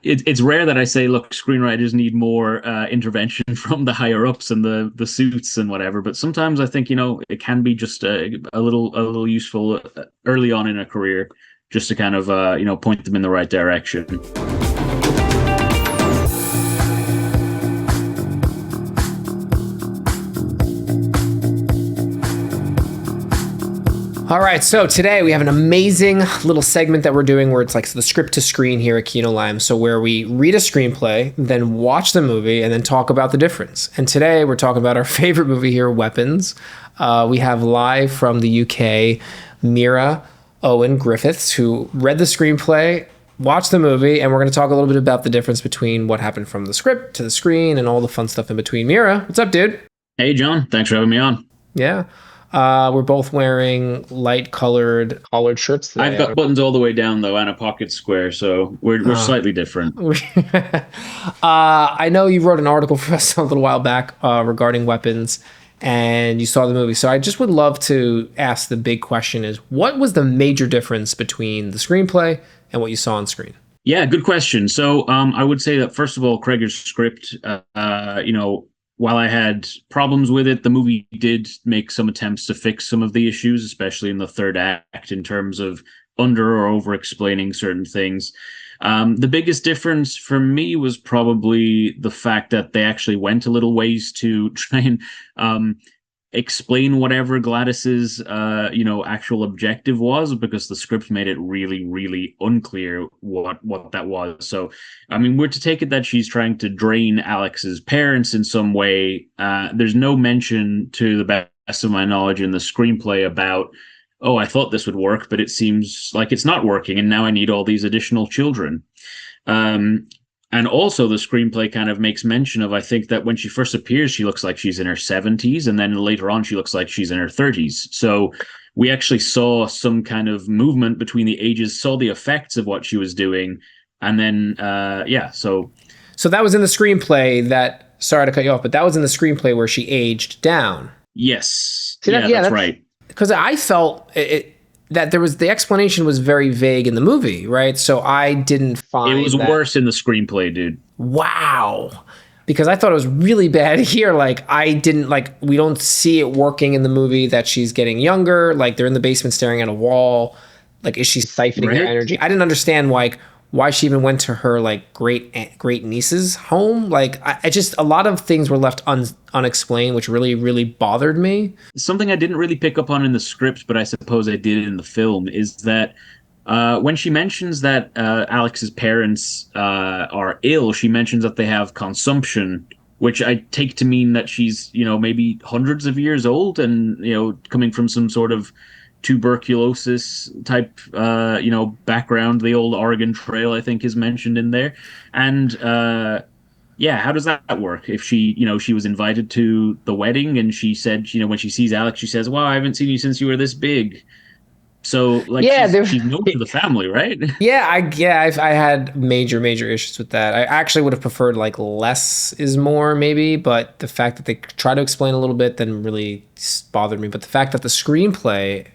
it's rare that I say, look, screenwriters need more intervention from the higher ups and the suits and whatever. But sometimes I think it can be just a little useful early on in a career, just to kind of point them in the right direction. All right, so today we have an amazing little segment that we're doing where it's like the script to screen here at Kinolime. So where we read a screenplay, then watch the movie, and then talk about the difference. And today we're talking about our favorite movie here, Weapons. We have live from the UK, Mira Owen Griffiths, who read the screenplay, watched the movie, and we're going to talk a little bit about the difference between what happened from the script to the screen and all the fun stuff in between. Mira, what's up, dude? Hey, John. Thanks for having me on. Yeah. We're both wearing light collared shirts today. I've got buttons all the way down, though, and a pocket square, so we're slightly different. I know you wrote an article for us a little while back regarding Weapons, and you saw the movie. So I just would love to ask the big question is, what was the major difference between the screenplay and what you saw on screen? Yeah, good question. So I would say that, first of all, Cregger's script, while I had problems with it, the movie did make some attempts to fix some of the issues, especially in the third act, in terms of under or over explaining certain things. The biggest difference for me was probably the fact that they actually went a little ways to try and explain whatever Gladys's actual objective was, because the script made it really, really unclear what that was. So I mean, we're to take it that she's trying to drain Alex's parents in some way. There's no mention, to the best of my knowledge, in the screenplay about, oh, I thought this would work, but it seems like it's not working, and now I need all these additional children. And also the screenplay kind of makes mention of, I think, that when she first appears, she looks like she's in her 70s, and then later on she looks like she's in her 30s. So we actually saw some kind of movement between the ages, saw the effects of what she was doing, and then, So that was in the screenplay that, sorry to cut you off, but that was in the screenplay where she aged down. Yes. See, that's right. Because I felt that the explanation was very vague in the movie, right? So I didn't find it was worse in the screenplay, dude. Wow. Because I thought it was really bad here. Like, we don't see it working in the movie that she's getting younger. Like, they're in the basement staring at a wall. Like, is she siphoning her energy? I didn't understand why she even went to her like great niece's home. Like, I just, a lot of things were left unexplained, which really, really bothered me. Something I didn't really pick up on in the script, but I suppose I did in the film, is that when she mentions that Alex's parents are ill, she mentions that they have consumption, which I take to mean that she's, maybe hundreds of years old and, coming from some sort of tuberculosis type, background. The old Oregon Trail, I think, is mentioned in there. And how does that work? If she, she was invited to the wedding, and she said, when she sees Alex, she says, "Wow, I haven't seen you since you were this big." So, like, she's known to the family, right? I had major issues with that. I actually would have preferred like less is more, maybe, but the fact that they try to explain a little bit then really bothered me. But the fact that the screenplay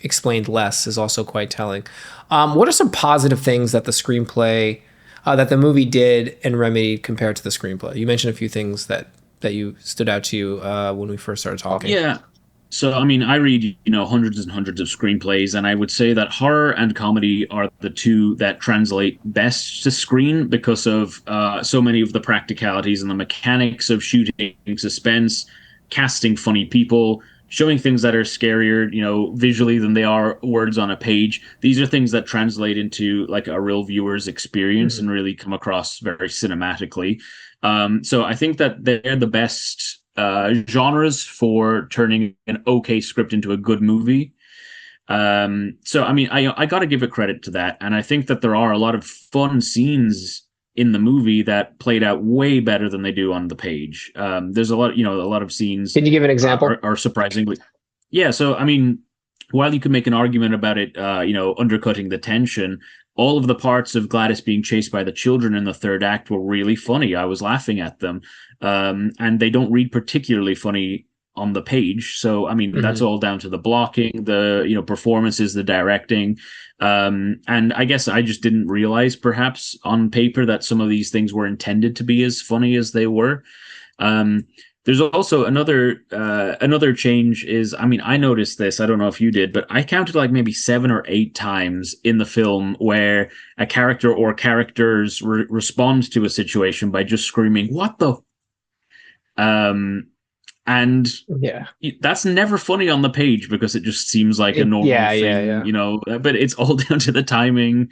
explained less is also quite telling. What are some positive things that the screenplay, that the movie did and remedied compared to the screenplay? You mentioned a few things that you stood out to you when we first started talking. Yeah. So, I mean, I read, hundreds and hundreds of screenplays, and I would say that horror and comedy are the two that translate best to screen because of so many of the practicalities and the mechanics of shooting suspense, casting funny people, showing things that are scarier, visually than they are words on a page. These are things that translate into like a real viewer's experience and really come across very cinematically. So I think that they're the best genres for turning an okay script into a good movie. So, I mean, I got to give it credit to that. And I think that there are a lot of fun scenes in the movie that played out way better than they do on the page. There's a lot of scenes. Can you give an example? Are surprisingly. Yeah. So, I mean, while you could make an argument about it, undercutting the tension, all of the parts of Gladys being chased by the children in the third act were really funny. I was laughing at them. And they don't read particularly funny on the page. So I mean, that's Mhm. all down to the blocking, the performances, the directing. And I guess I just didn't realize perhaps on paper that some of these things were intended to be as funny as they were. Um, there's also another change is, I mean, I noticed this, I don't know if you did, but I counted like maybe 7 or 8 times in the film where a character or characters respond to a situation by just screaming, "What the?" Um, and Yeah. that's never funny on the page because it just seems like a normal Yeah, yeah, thing, yeah. but it's all down to the timing,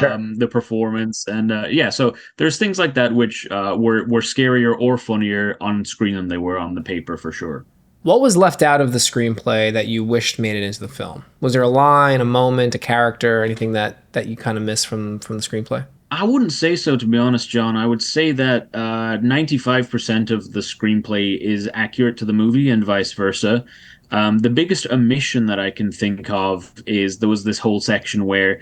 Sure. the performance, and yeah, so there's things like that which were scarier or funnier on screen than they were on the paper for sure. What was left out of the screenplay that you wished made it into the film? Was there a line, a moment, a character, anything that you kind of missed from the screenplay? I wouldn't say so, to be honest, John. I would say that 95% of the screenplay is accurate to the movie and vice versa. The biggest omission that I can think of is there was this whole section where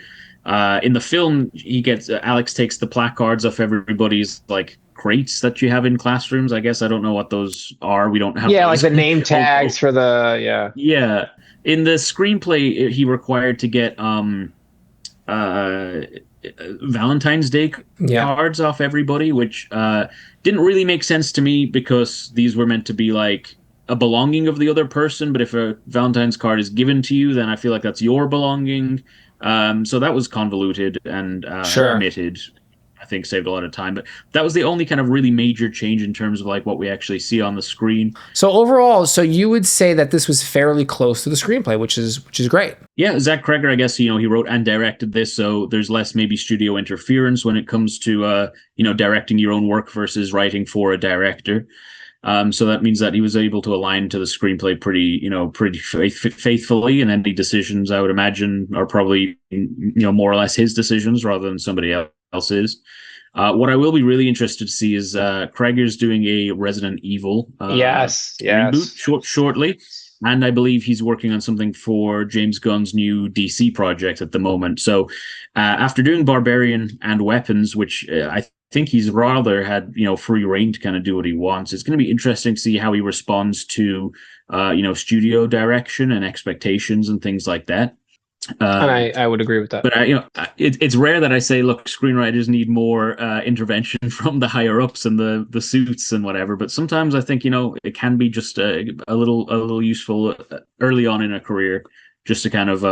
in the film he gets Alex takes the placards off everybody's like crates that you have in classrooms. I guess I don't know what those are. We don't have Yeah, like those. the name Oh, tags oh, for the yeah. yeah. In the screenplay, he required to get uh, Valentine's Day Yeah. cards off everybody, which didn't really make sense to me because these were meant to be like a belonging of the other person. But if a Valentine's card is given to you, then I feel like that's your belonging. So that was convoluted and Sure. omitted. I think saved a lot of time, but that was the only kind of really major change in terms of like what we actually see on the screen. So overall, so you would say that this was fairly close to the screenplay, which is great. Yeah, Zach Cregger, I guess, he wrote and directed this, so there's less maybe studio interference when it comes to directing your own work versus writing for a director. So that means that he was able to align to the screenplay pretty faithfully, and any decisions I would imagine are probably more or less his decisions rather than somebody else's. What I will be really interested to see is Cregger's doing a Resident Evil Yes, reboot yes. shortly, and I believe he's working on something for James Gunn's new DC project at the moment. So, after doing Barbarian and Weapons, which I think he's rather had free reign to kind of do what he wants, it's going to be interesting to see how he responds to studio direction and expectations and things like that. And Um, I would agree with that. but it's rare that I say, look, screenwriters need more intervention from the higher ups and the suits and whatever. But sometimes I think it can be just a little useful early on in a career, just to kind of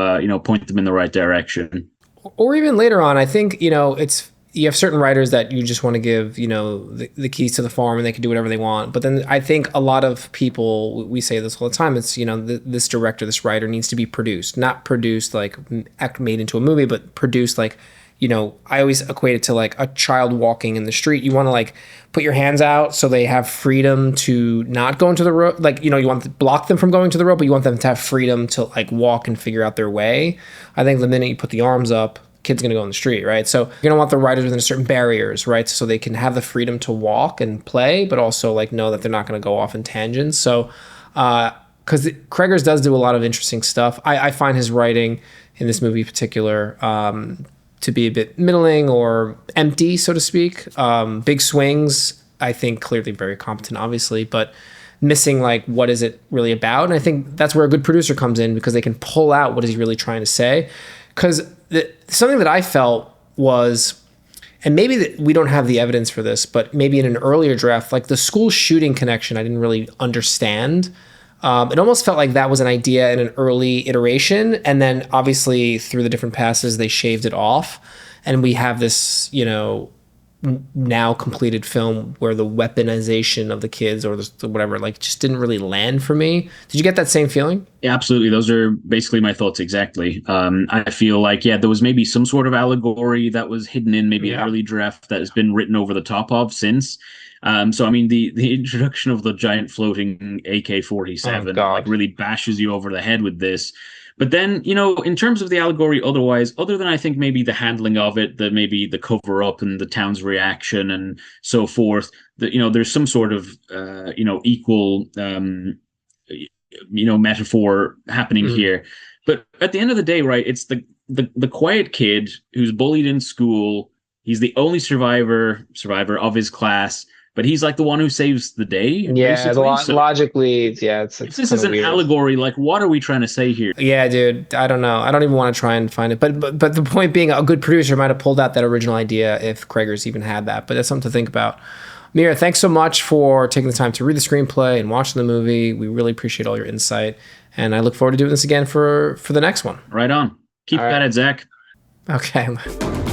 point them in the right direction. Or even later on, I think it's you have certain writers that you just want to give the keys to the farm and they can do whatever they want. But then I think a lot of people, we say this all the time, it's this director, this writer needs to be produced, not produced like made into a movie, but produced like I always equate it to like a child walking in the street. You want to like put your hands out so they have freedom to not go into the road. Like, you want to block them from going to the road, but you want them to have freedom to like walk and figure out their way. I think the minute you put the arms up, kid's going to go in the street, right? So you're going to want the riders within certain barriers, right? So they can have the freedom to walk and play, but also like know that they're not going to go off in tangents. So, because Cregger's does do a lot of interesting stuff. I find his writing in this movie in particular to be a bit middling or empty, so to speak. Big swings, I think clearly very competent, obviously, but missing like what is it really about? And I think that's where a good producer comes in because they can pull out what is he really trying to say. Because something that I felt was, and maybe that we don't have the evidence for this, but maybe in an earlier draft, like the school shooting connection, I didn't really understand. It almost felt like that was an idea in an early iteration, and then obviously through the different passes, they shaved it off, and we have this, now completed film where the weaponization of the kids or the whatever like just didn't really land for me. Did you get that same feeling? Yeah, absolutely. Those are basically my thoughts exactly. I feel like, yeah, there was maybe some sort of allegory that was hidden in maybe an Yeah. early draft that has been written over the top of since. So I mean, the introduction of the giant floating Oh AK-47 like God. really bashes you over the head with this. But then, in terms of the allegory, otherwise, other than I think maybe the handling of it, maybe the cover up and the town's reaction and so forth, that there's some sort of equal metaphor happening Mm. here. But at the end of the day, right, it's the quiet kid who's bullied in school. He's the only survivor of his class. but he's like the one who saves the day, Yeah, basically. So logically, yeah, if it's this kind is of an weird. allegory, like what are we trying to say here? Yeah, dude, I don't know. I don't even want to try and find it. But the point being, a good producer might have pulled out that original idea if Cregger's even had that. But that's something to think about. Mira, thanks so much for taking the time to read the screenplay and watching the movie. We really appreciate all your insight, and I look forward to doing this again for the next one. Right on. All Keep right. at it, Zach. Okay.